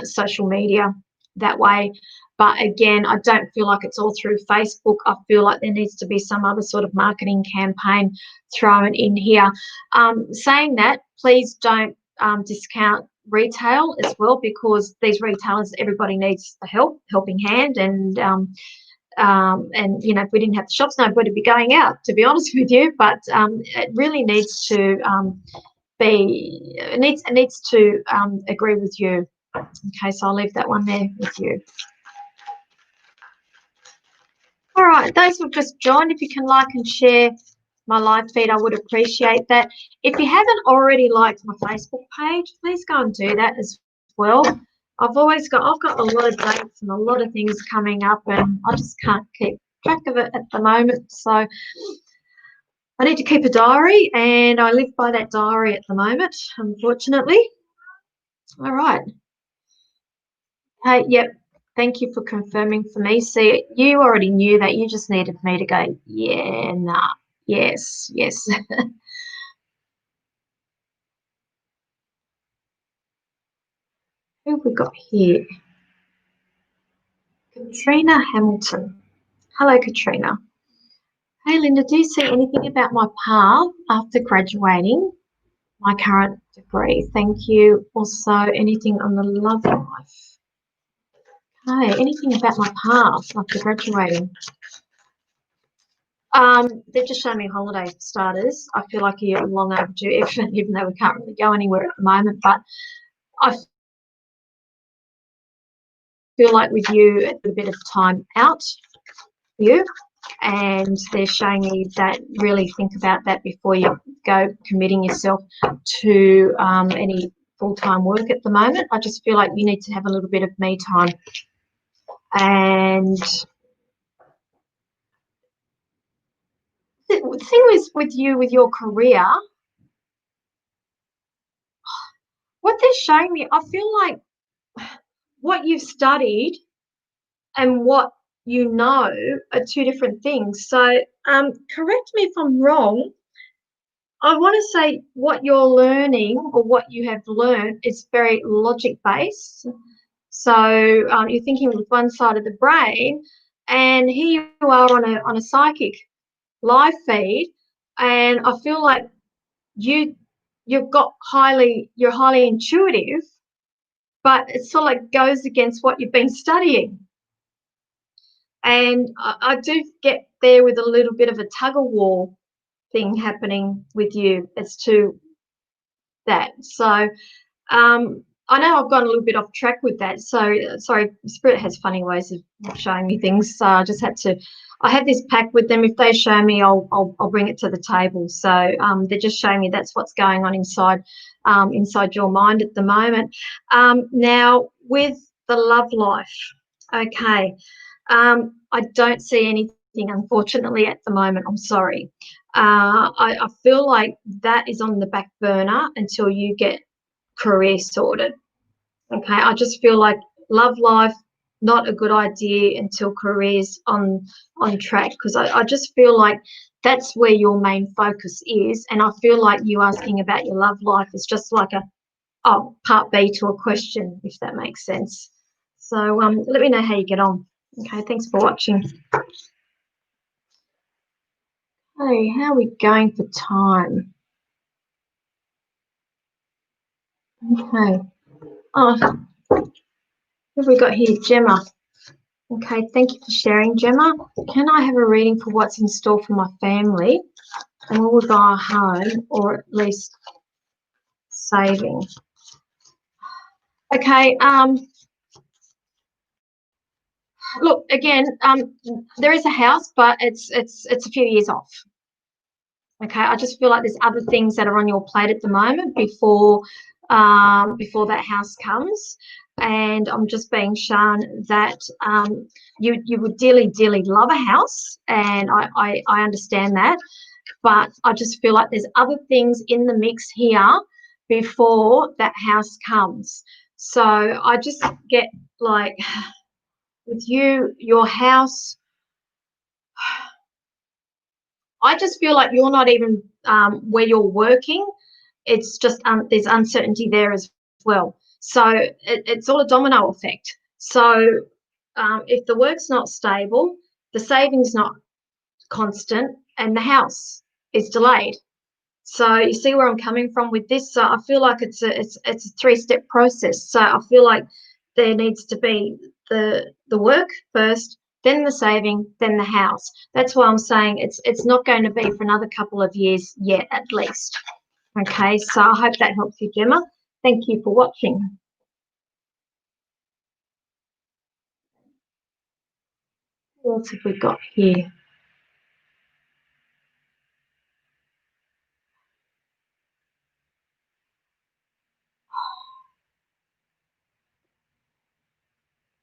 social media that way. But again, I don't feel like it's all through Facebook. I feel like there needs to be some other sort of marketing campaign thrown in here. Saying that, please don't discount retail as well, because these retailers, everybody needs a helping hand, and you know, if we didn't have the shops, nobody would be going out, to be honest with you. But it really needs to it needs to agree with you. Okay, so I'll leave that one there with you. All right, those who've just joined, if you can like and share my live feed, I would appreciate that. If you haven't already liked my Facebook page, please go and do that as well. I've got a lot of dates and a lot of things coming up, and I just can't keep track of it at the moment. So I need to keep a diary, and I live by that diary at the moment, unfortunately. All right. Hey, yep. Thank you for confirming for me. See, you already knew that. You just needed me to go, yeah, nah, yes, yes. Who have we got here? Katrina Hamilton. Hello, Katrina. Hey, Linda, do you see anything about my path after graduating my current degree? Thank you. Also, anything on the love life? Hey, anything about my path after graduating? They've just shown me holiday starters. I feel like you're long overdue, even though we can't really go anywhere at the moment. But I feel like with you, a bit of time out for you, and they're showing me that really think about that before you go committing yourself to any full-time work at the moment. I just feel like you need to have a little bit of me time. And the thing is with you, with your career, what they're showing me, I feel like what you've studied and what you know are two different things. So correct me if I'm wrong. I want to say what you're learning or what you have learned is very logic based. So you're thinking with one side of the brain, and here you are on a psychic live feed, and I feel like you're highly intuitive, but it sort of like goes against what you've been studying. And I do get there with a little bit of a tug of war thing happening with you as to that. So I know I've gone a little bit off track with that. So sorry, Spirit has funny ways of showing me things. So I just had to. I have this pack with them. If they show me, I'll bring it to the table. So they're just showing me that's what's going on inside your mind at the moment. Now with the love life, okay. I don't see anything, unfortunately, at the moment. I'm sorry. I feel like that is on the back burner until you get career sorted. Okay, I just feel like love life, not a good idea until career's on track, because I just feel like that's where your main focus is. And I feel like you asking about your love life is just like a part B to a question, if that makes sense. So let me know how you get on. Okay, thanks for watching. Hey, how are we going for time? Okay. Oh, who have we got here? Gemma. Okay, thank you for sharing, Gemma. Can I have a reading for what's in store for my family? And will we buy a home, or at least saving. Okay, look, again, there is a house, but it's a few years off. Okay, I just feel like there's other things that are on your plate at the moment before that house comes, and I'm just being shown that you would dearly love a house, and I understand that, but I just feel like there's other things in the mix here before that house comes. So I just get like, with you, your house, I just feel like you're not even where you're working. It's just there's uncertainty there as well. So it's all a domino effect. So if the work's not stable, the savings not constant, and the house is delayed. So you see where I'm coming from with this. So I feel like it's a three-step process. So I feel like there needs to be the work first, then the saving, then the house. That's why I'm saying it's not going to be for another couple of years yet, at least. Okay, so I hope that helps you, Gemma. Thank you for watching. What else have we got here?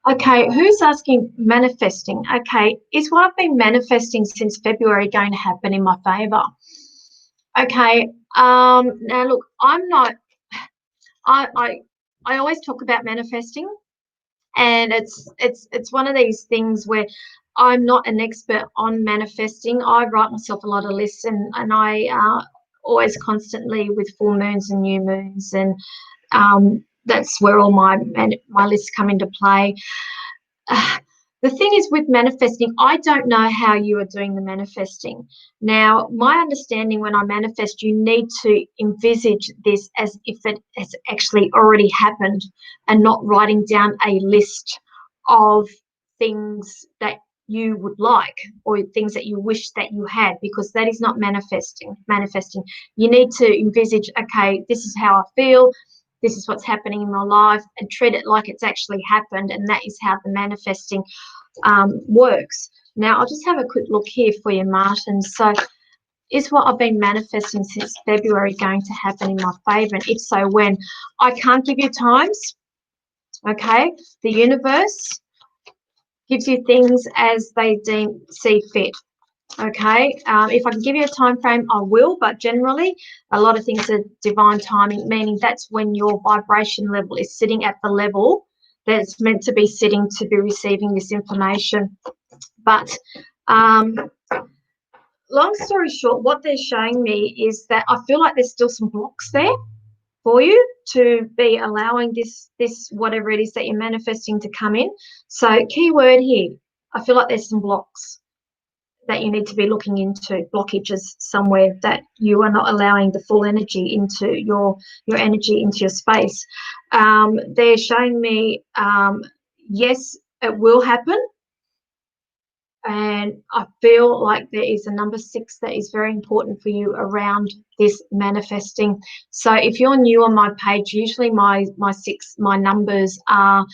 Okay, who's asking manifesting? Okay, is what I've been manifesting since February going to happen in my favor? Okay, now look, I'm not, I always talk about manifesting, and it's one of these things where I'm not an expert on manifesting. I write myself a lot of lists, and I always constantly with full moons and new moons, and that's where all my lists come into play. The thing is with manifesting, I don't know how you are doing the manifesting. Now, my understanding, when I manifest, you need to envisage this as if it has actually already happened, and not writing down a list of things that you would like, or things that you wish that you had, because that is not manifesting. You need to envisage, okay, this is how I feel, this is what's happening in my life, and treat it like it's actually happened, and that is how the manifesting works. Now, I'll just have a quick look here for you, Martin. So, is what I've been manifesting since February going to happen in my favour? And if so, when? I can't give you times, okay? The universe gives you things as they see fit. Okay, if I can give you a time frame, I will, but generally a lot of things are divine timing, meaning that's when your vibration level is sitting at the level that's meant to be sitting to be receiving this information. But long story short, what they're showing me is that I feel like there's still some blocks there for you to be allowing this whatever it is that you're manifesting to come in. So key word here, I feel like there's some blocks that you need to be looking into, blockages somewhere that you are not allowing the full energy into your energy into your space. They're showing me, yes, it will happen. And I feel like there is a number 6 that is very important for you around this manifesting. So if you're new on my page, usually my numbers are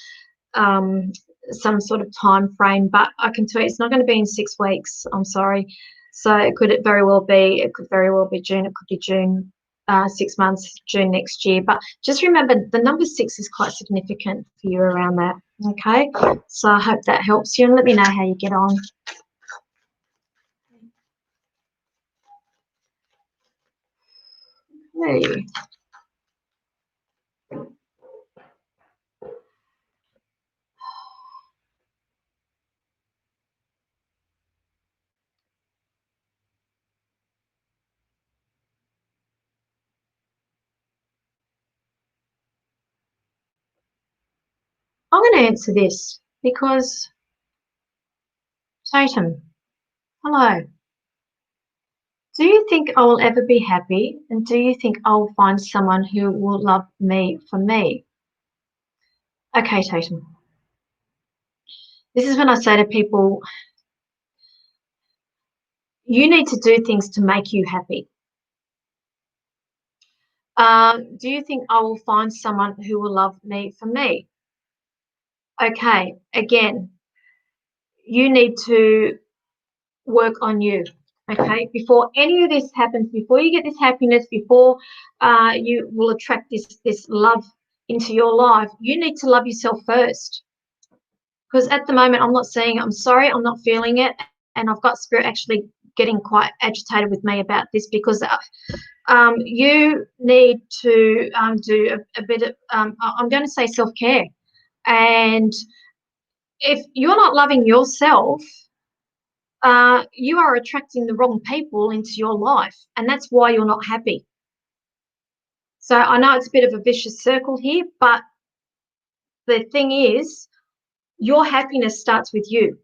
some sort of time frame, but I can tell you it's not going to be in 6 weeks. I'm sorry. So it could very well be June. It could be June, 6 months, June next year. But just remember, the number 6 is quite significant for you around that. Okay. So I hope that helps you, and let me know how you get on. Hey. I'm going to answer this because, Tatum, hello. Do you think I will ever be happy? And do you think I'll find someone who will love me for me? Okay, Tatum. This is when I say to people, you need to do things to make you happy. Do you think I will find someone who will love me for me? Okay, again, you need to work on you. Okay, before any of this happens, before you get this happiness, before you will attract this love into your life, you need to love yourself first. Because at the moment, I'm not seeing it. I'm sorry, I'm not feeling it, and I've got spirit actually getting quite agitated with me about this because you need to do a bit of I'm going to say self-care, and if you're not loving yourself, you are attracting the wrong people into your life, and that's why you're not happy. So I know it's a bit of a vicious circle here, but the thing is, your happiness starts with you.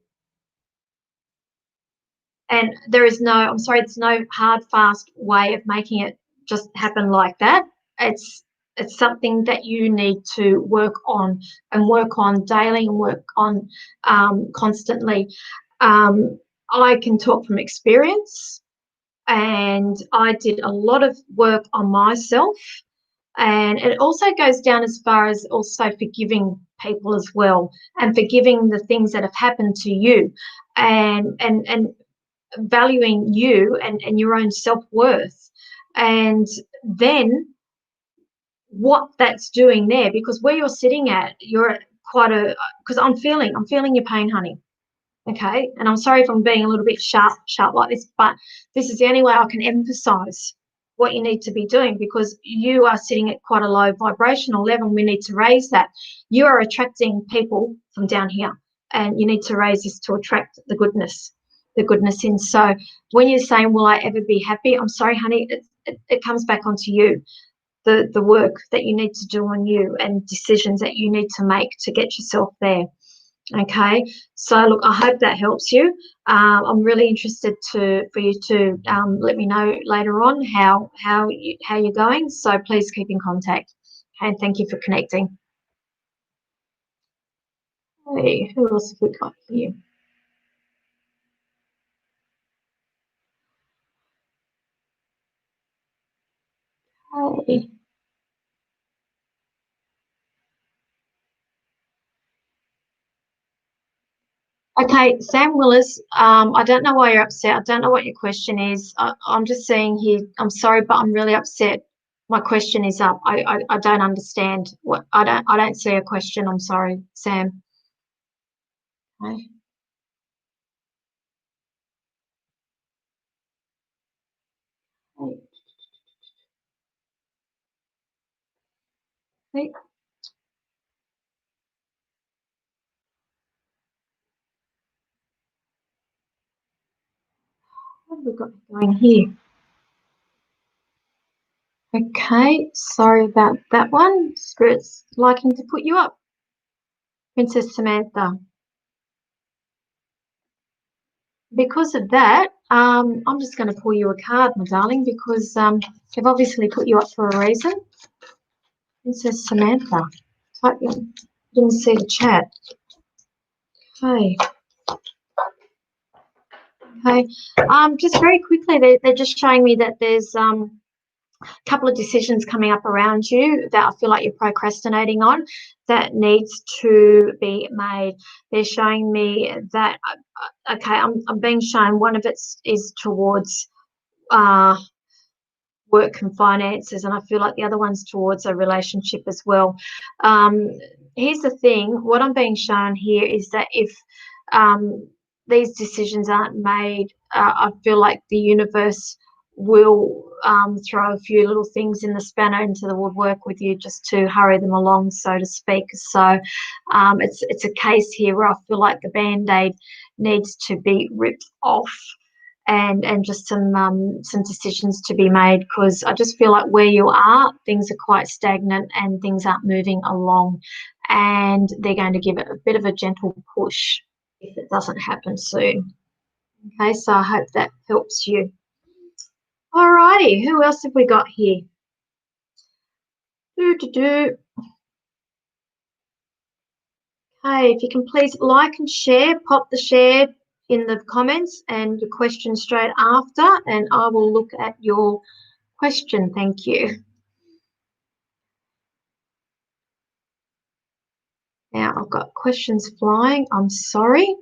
And there is no, I'm sorry, there's no hard, fast way of making it just happen like that. It's it's something that you need to work on and work on daily and work on constantly. Um, I can talk from experience, and I did a lot of work on myself. And it also goes down as far as also forgiving people as well, and forgiving the things that have happened to you, and valuing you and your own self-worth. And then what that's doing there, because where you're sitting at, you're at quite a, because I'm feeling your pain, honey. Okay, and I'm sorry if I'm being a little bit sharp like this, but this is the only way I can emphasize what you need to be doing, because you are sitting at quite a low vibrational level. We need to raise that. You are attracting people from down here, and you need to raise this to attract the goodness in. So when you're saying, will I ever be happy? I'm sorry, honey, it comes back onto you. The work that you need to do on you and decisions that you need to make to get yourself there. Okay, so look, I hope that helps you. I'm really interested for you to let me know later on how you're going. So please keep in contact. Okay, and thank you for connecting. Hey, who else have we got here? Hey. Okay, Sam Willis, I don't know why you're upset. I don't know what your question is. I'm just saying here, I'm sorry, but I'm really upset. My question is up. I don't understand what I don't see a question. I'm sorry, Sam. Okay. Hey, what have we got going here? Okay, sorry about that one. Spirit's liking to put you up, Princess Samantha. Because of that, I'm just going to pull you a card, my darling, because they've obviously put you up for a reason. Princess Samantha. Type in. Didn't see the chat. Okay. Okay. Just very quickly, they're just showing me that there's couple of decisions coming up around you that I feel like you're procrastinating on that needs to be made. They're showing me that, okay, I'm being shown one of it is towards uh, work and finances, and I feel like the other one's towards a relationship as well. Um, Here's the thing, what I'm being shown here is that if these decisions aren't made, I feel like the universe will throw a few little things in the spanner into the woodwork with you just to hurry them along, so to speak. So it's a case here where I feel like the band-aid needs to be ripped off, and just some decisions to be made, because I just feel like where you are, things are quite stagnant and things aren't moving along, and they're going to give it a bit of a gentle push if it doesn't happen soon. Okay, so I hope that helps you. All righty, who else have we got here? Do. Okay, if you can please like and share, pop the share in the comments and your question straight after, and I will look at your question. Thank you. Now I've got questions flying. I'm sorry.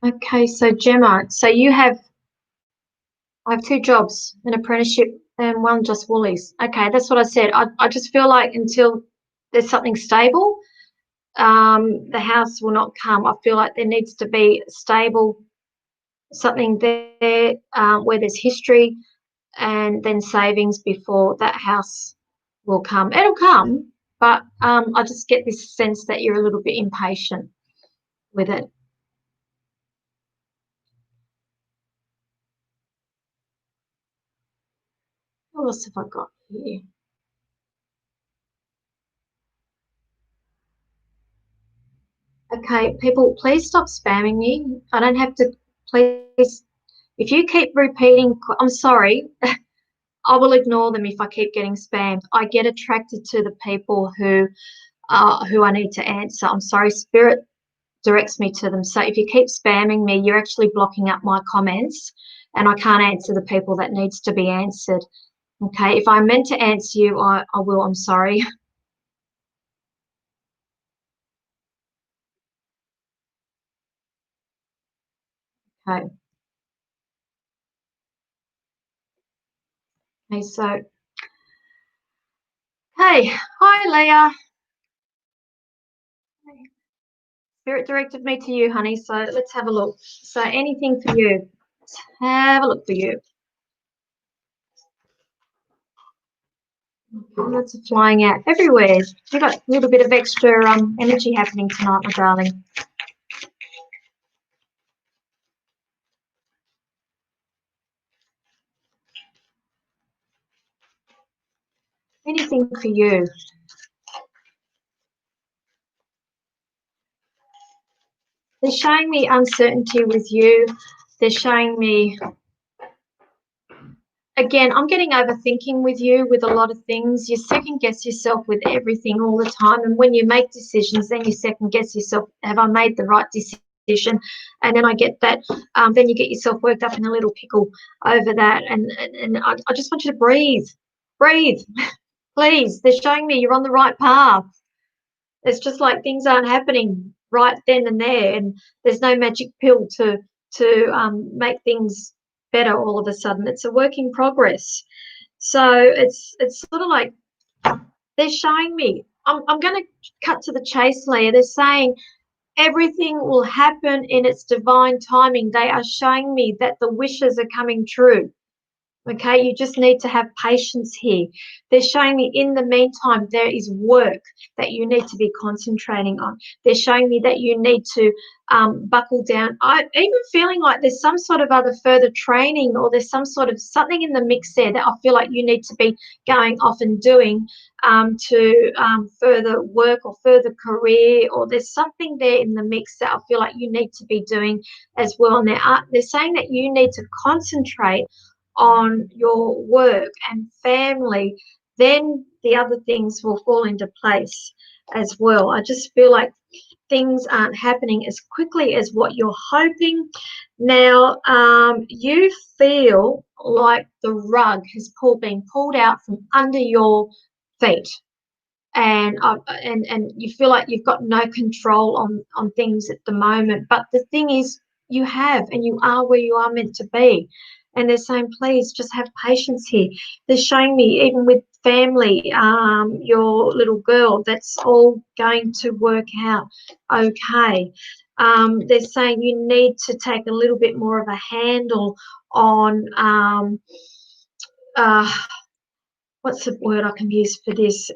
Okay, so Gemma, so I have 2 jobs, an apprenticeship and one just Woolies. Okay, that's what I said. I just feel like until there's something stable, the house will not come. I feel like there needs to be stable, something there where there's history and then savings before that house will come. It'll come, but I just get this sense that you're a little bit impatient with it. What else have I got here? Okay, people, please stop spamming me. I don't have to, please. If you keep repeating, I'm sorry, I will ignore them if I keep getting spammed. I get attracted to the people who I need to answer. I'm sorry, spirit directs me to them. So if you keep spamming me, you're actually blocking up my comments, and I can't answer the people that needs to be answered. Okay, if I'm meant to answer you, I will. I'm sorry. Okay. Okay, so, hey, hi, Leah. Spirit directed me to you, honey. So let's have a look. So anything for you. Let's have a look for you. Lots of flying out everywhere. You've got a little bit of extra energy happening tonight, my darling. Anything for you. They're showing me uncertainty with you. They're showing me, again, I'm getting overthinking with you with a lot of things. You second guess yourself with everything all the time. And when you make decisions, then you second guess yourself. Have I made the right decision? And then I get that, then you get yourself worked up in a little pickle over that. And I just want you to breathe. Breathe, please. They're showing me you're on the right path. It's just like things aren't happening right then and there, and there's no magic pill to make things better all of a sudden. It's a work in progress. So it's sort of like they're showing me. I'm going to cut to the chase, Leah. They're saying everything will happen in its divine timing. They are showing me that the wishes are coming true. Okay, you just need to have patience here. They're showing me in the meantime, there is work that you need to be concentrating on. They're showing me that you need to buckle down. I'm even feeling like there's some sort of other further training, or there's some sort of something in the mix there that I feel like you need to be going off and doing to further work or further career, or there's something there in the mix that I feel like you need to be doing as well. And they're saying that you need to concentrate on your work and family, then the other things will fall into place as well. I just feel like things aren't happening as quickly as what you're hoping. Now, you feel like the rug has been pulled out from under your feet. And you feel like you've got no control on things at the moment. But the thing is, you have, and you are where you are meant to be. And they're saying, please just have patience here. They're showing me, even with family, your little girl, that's all going to work out okay. They're saying you need to take a little bit more of a handle on what's the word I can use for this?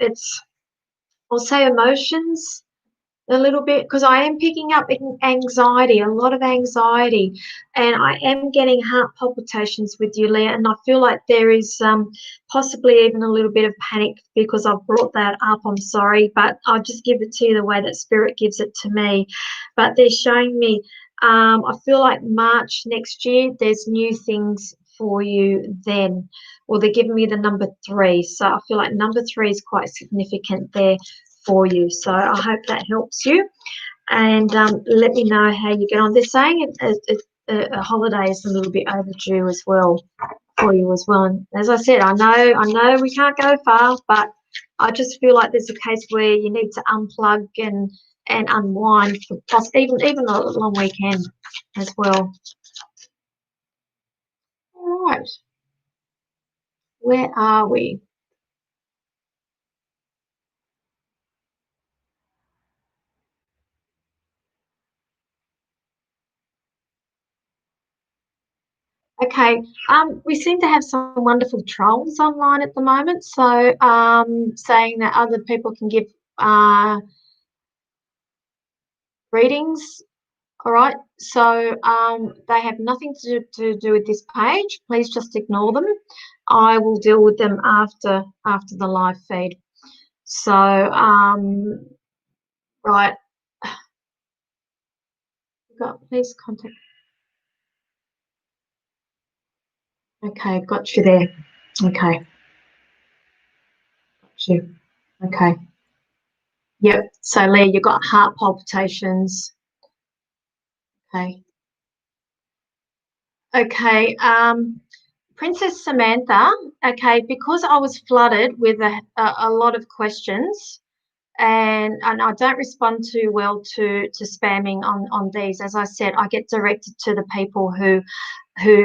I'll say emotions a little bit, because I am picking up anxiety, a lot of anxiety, and I am getting heart palpitations with you, Leah, and I feel like there is possibly even a little bit of panic because I've brought that up. I'm sorry, but I'll just give it to you the way that Spirit gives it to me. But they're showing me, I feel like March next year, there's new things for you then. Well, they're giving me the number 3, so I feel like number 3 is quite significant there for you. So I hope that helps you, and let me know how you get on. They're saying a holiday is a little bit overdue as well. for you as well. And as I said, I know we can't go far, but I just feel like there's a case where you need to unplug and unwind for even a long weekend as well. All right, where are we? Okay, we seem to have some wonderful trolls online at the moment, so saying that other people can give readings. All right, so they have nothing to do with this page. Please just ignore them. I will deal with them after the live feed. So right, please contact. Okay, got you there. Okay, got you. Okay. Yep. So Leah, you've got heart palpitations. Okay. Okay. Princess Samantha. Okay, because I was flooded with a lot of questions, and I don't respond too well to spamming on these. As I said, I get directed to the people who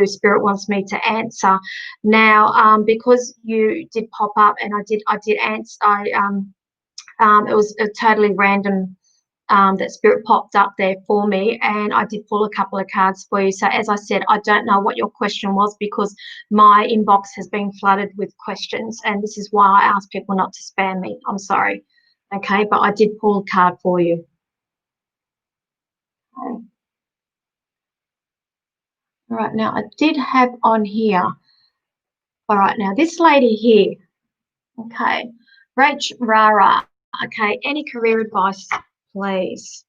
Spirit wants me to answer. Now, because you did pop up and I did answer. It was a totally random that Spirit popped up there for me, and I did pull a couple of cards for you. So as I said, I don't know what your question was because my inbox has been flooded with questions, and this is why I ask people not to spam me. I'm sorry. Okay, but I did pull a card for you. Okay. All right, now I did have on here. All right, now this lady here. Okay, Rach Rara. Okay, any career advice, please?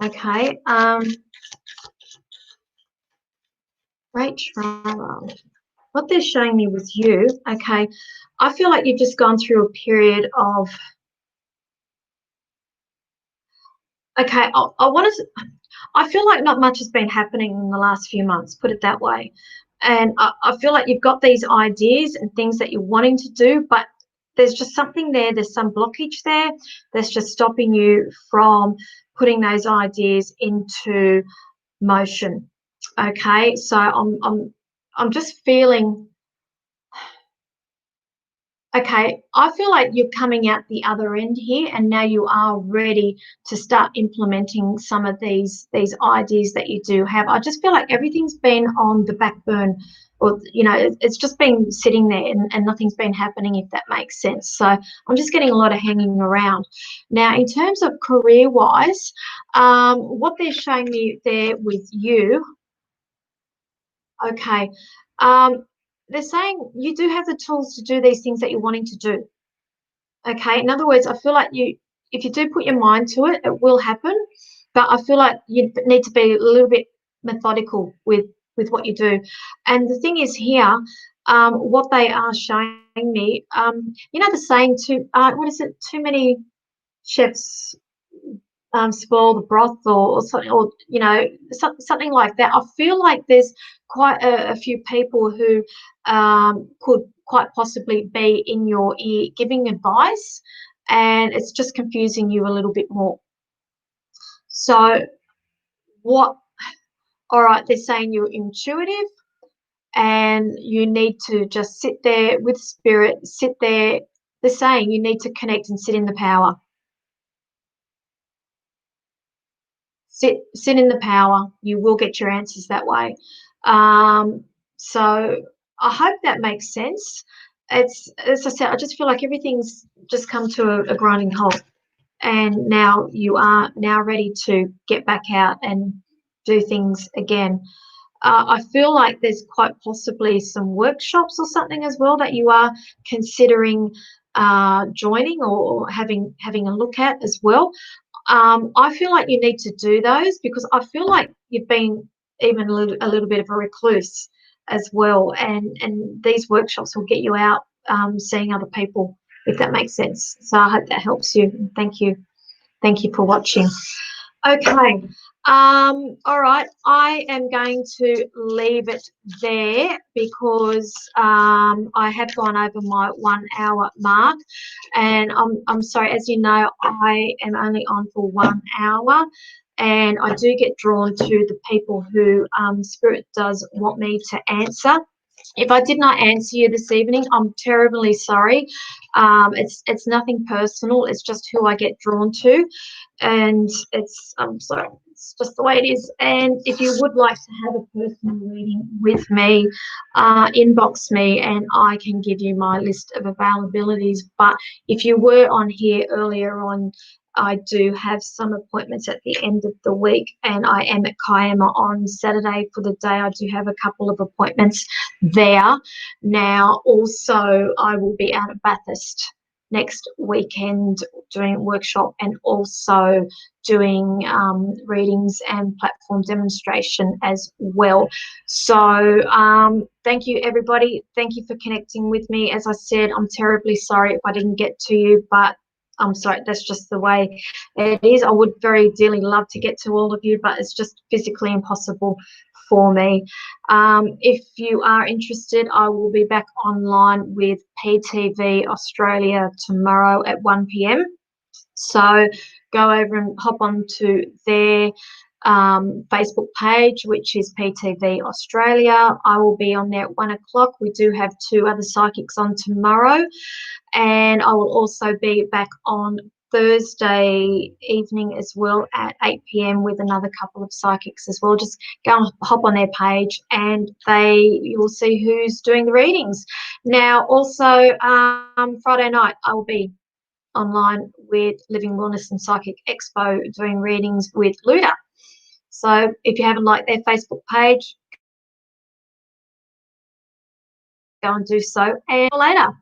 Okay, Rach Rara. What they're showing me with you, okay, I feel like you've just gone through a period of, okay, I feel like not much has been happening in the last few months, put it that way. And I feel like you've got these ideas and things that you're wanting to do, but there's just something there, there's some blockage there that's just stopping you from putting those ideas into motion. Okay, so I'm just feeling. Okay, I feel like you're coming out the other end here, and now you are ready to start implementing some of these ideas that you do have. I just feel like everything's been on the back burn, or it's just been sitting there, and nothing's been happening, if that makes sense. So I'm just getting a lot of hanging around. Now, in terms of career-wise, what they're showing me there with you, okay. They're saying you do have the tools to do these things that you're wanting to do. Okay. In other words, I feel like if you do put your mind to it, it will happen. But I feel like you need to be a little bit methodical with what you do. And the thing is here, what they are showing me, the saying what is it? Too many chefs spoil the broth, or something, or something like that. I feel like there's quite a few people who could quite possibly be in your ear giving advice, and it's just confusing you a little bit more. So what? All right, they're saying you're intuitive, and you need to just sit there with spirit. Sit there. They're saying you need to connect and sit in the power. Sit in the power. You will get your answers that way. So I hope that makes sense. It's, as I said, I just feel like everything's just come to a grinding halt, and now you are now ready to get back out and do things again. I feel like there's quite possibly some workshops or something as well that you are considering joining or having a look at as well. I feel like you need to do those because I feel like you've been even a little bit of a recluse as well, and these workshops will get you out seeing other people, if that makes sense. So I hope that helps you. Thank you for watching. Okay, All right, I am going to leave it there because I have gone over my 1 hour mark, and I'm sorry, as you know, I am only on for 1 hour, and I do get drawn to the people who Spirit does want me to answer. If I did not answer you this evening, I'm terribly sorry. It's nothing personal. It's just who I get drawn to, and I'm sorry. It's just the way it is. And if you would like to have a personal reading with me, inbox me, and I can give you my list of availabilities. But if you were on here earlier on, I do have some appointments at the end of the week, and I am at Kiama on Saturday for the day. I do have a couple of appointments there. Now, also, I will be out at Bathurst next weekend doing a workshop and also doing readings and platform demonstration as well. So thank you, everybody. Thank you for connecting with me. As I said, I'm terribly sorry if I didn't get to you, but I'm sorry, that's just the way it is. I would very dearly love to get to all of you, but it's just physically impossible for me. If you are interested, I will be back online with PTV Australia tomorrow at 1 p.m. So go over and hop onto their Facebook page, which is PTV Australia. I will be on there at 1 o'clock. We do have 2 other psychics on tomorrow, and I will also be back on Thursday evening as well at 8 p.m. with another couple of psychics as well. Just go and hop on their page, and you will see who's doing the readings. Now, also Friday night I will be online with Living Wellness and Psychic Expo doing readings with Luda. So if you haven't liked their Facebook page, go and do so. And later.